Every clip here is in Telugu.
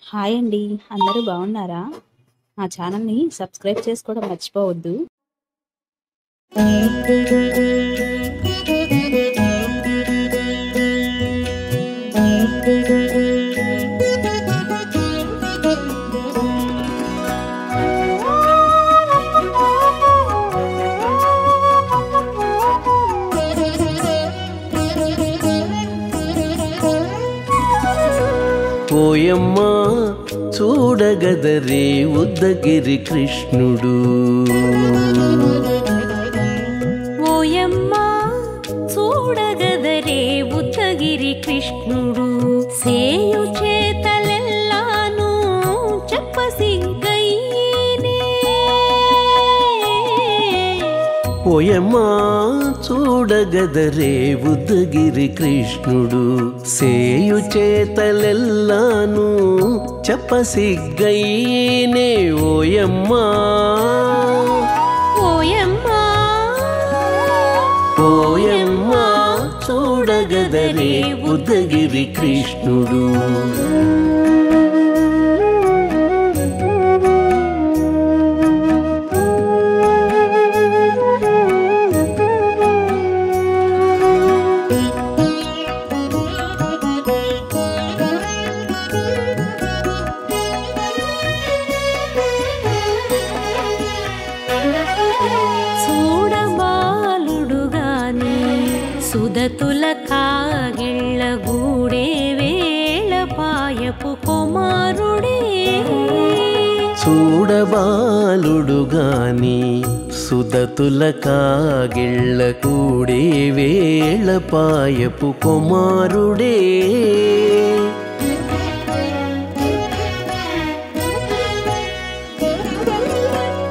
హాయ్ అండి. అందరూ బాగున్నారా? మా ఛానల్‌ని సబ్స్క్రైబ్ చేసుకోవడం మర్చిపోవద్దు. ఓయమ్మా చూడగదరే ఉద్దగిరి కృష్ణుడు. ఓయమ్మా చూడగదరే ఉద్దగిరి కృష్ణుడు. సేయు చేతలెల్లాను చెప్పసిగ్గయ్యేనే. ఓయమ్మా చూడగదరే ఉద్దగిరి కృష్ణుడు. సేయు చేతలెల్లాను చెప్పసిగ్గయ్యేనే. ఓయమ్మా ఓయమ్మా ఓయమ్మా చూడగదరే ఉద్దగిరి కృష్ణుడు. చూడబాలుడుగాని సుదతుల కాగిళ్ళ గూడే వేళ పాయపు కుమారుడే. చూడబాలుడుగాని సుదతుల కాగిళ్ళ కూడే వేళ పాయపు కుమారుడే.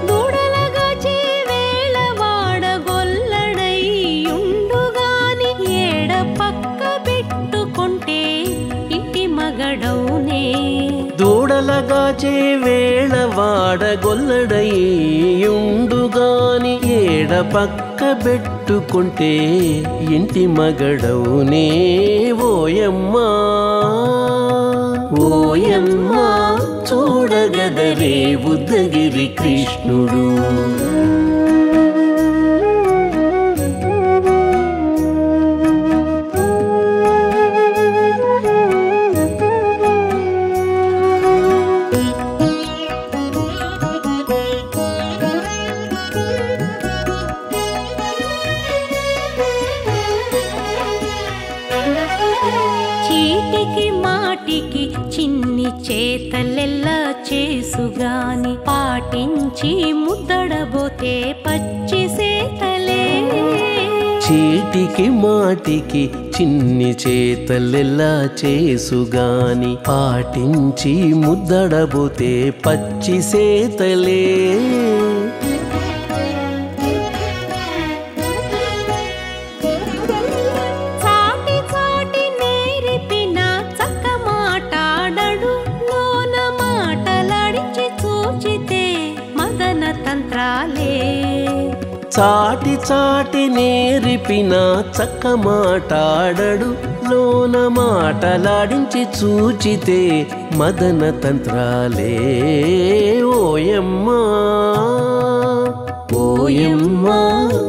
దూడలగాచే వేళ వాడగొల్లడయ్యుండుగాని ఏడ పక్క పెట్టుకుంటే ఇంటి మగడౌనే. దూడలగాచే వేళ వాడగొల్లడయ్యుండుగాని ఏడ పక్క పెట్టుకుంటే ఇంటి మగడవునే. ఓయమ్మా ఓయమ్మా చూడగదరే ఉద్దగిరి కృష్ణుడు. చీటికి మాటికి చిన్ని చేతలెల్లా చేసుగాని పాటించి ముద్దడబోతే పచ్చి సేతలే. చీటికి మాటికి చిన్ని చేతలెల్లా చేసుగాని పాటించి ముద్దడబోతే పచ్చి సేతలే. చాటి చాటి నేరిపిన చక్క మాటాడడు లోన మాటలాడించి చూచితే మదన తంత్రాలే. చాటి చాటి నేరిపిన చక్క మాటాడడు లోన మాటలాడించి చూచితే మదన తంత్రాలే. ఓయమ్మా ఓయమ్మా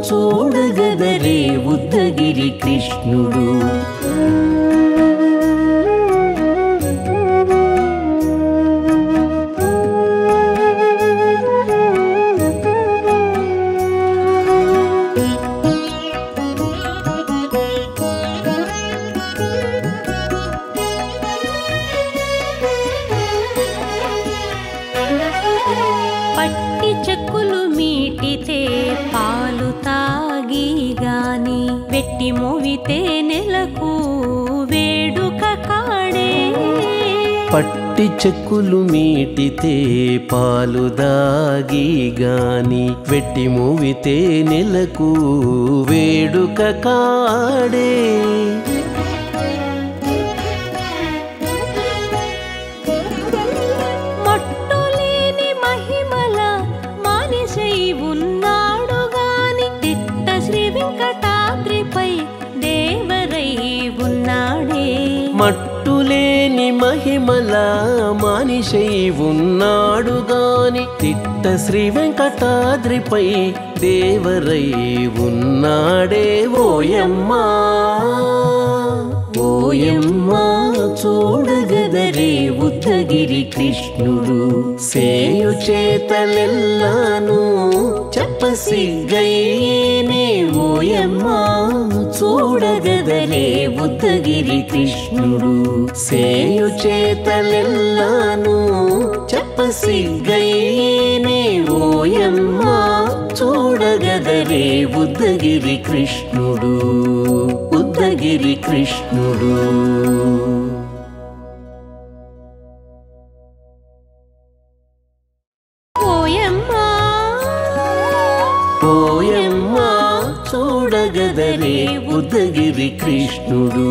చూడగదరే ఉద్దగిరి కృష్ణుడు. పట్టి చెక్కులు మీటితే పాలు తాగి గాని వెట్టి మోవితే నెలకు వేడుక కాడే. పట్టి చెక్కులు మీటితే పాలు దాగి గాని వెట్టి మూవితే నెలకు వేడుక కాడే. మట్టులేని మహిమల మానిషై ఉన్నాడు గాని తిట్ట శ్రీ వెంకటాద్రిపై దేవరై ఉన్నాడే. మట్టులేని మహిమల నెల మనిషై ఉన్నాడు గాని తిట్ట శ్రీ వెంకటాద్రిపై దేవరై ఉన్నాడే ఓయమ్మా ఓయమ్మా చూడగదరే ఉద్దగిరి కృష్ణుడు సేయు చేతలెల్లాను చెప్పసిగ్గయ్యేనే ఓయమ్మా చూడగదరే ఉద్దగిరి కృష్ణుడు సేయు చేతలెల్లాను చెప్పసిగ్గయ్యేనే ఓయమ్మా చూడగదరే ఉద్దగిరి కృష్ణుడు ఉద్దగిరి కృష్ణుడు ఓయమ్మా ఓయమ్మా చూడగదరే ఉద్దగిరి కృష్ణుడు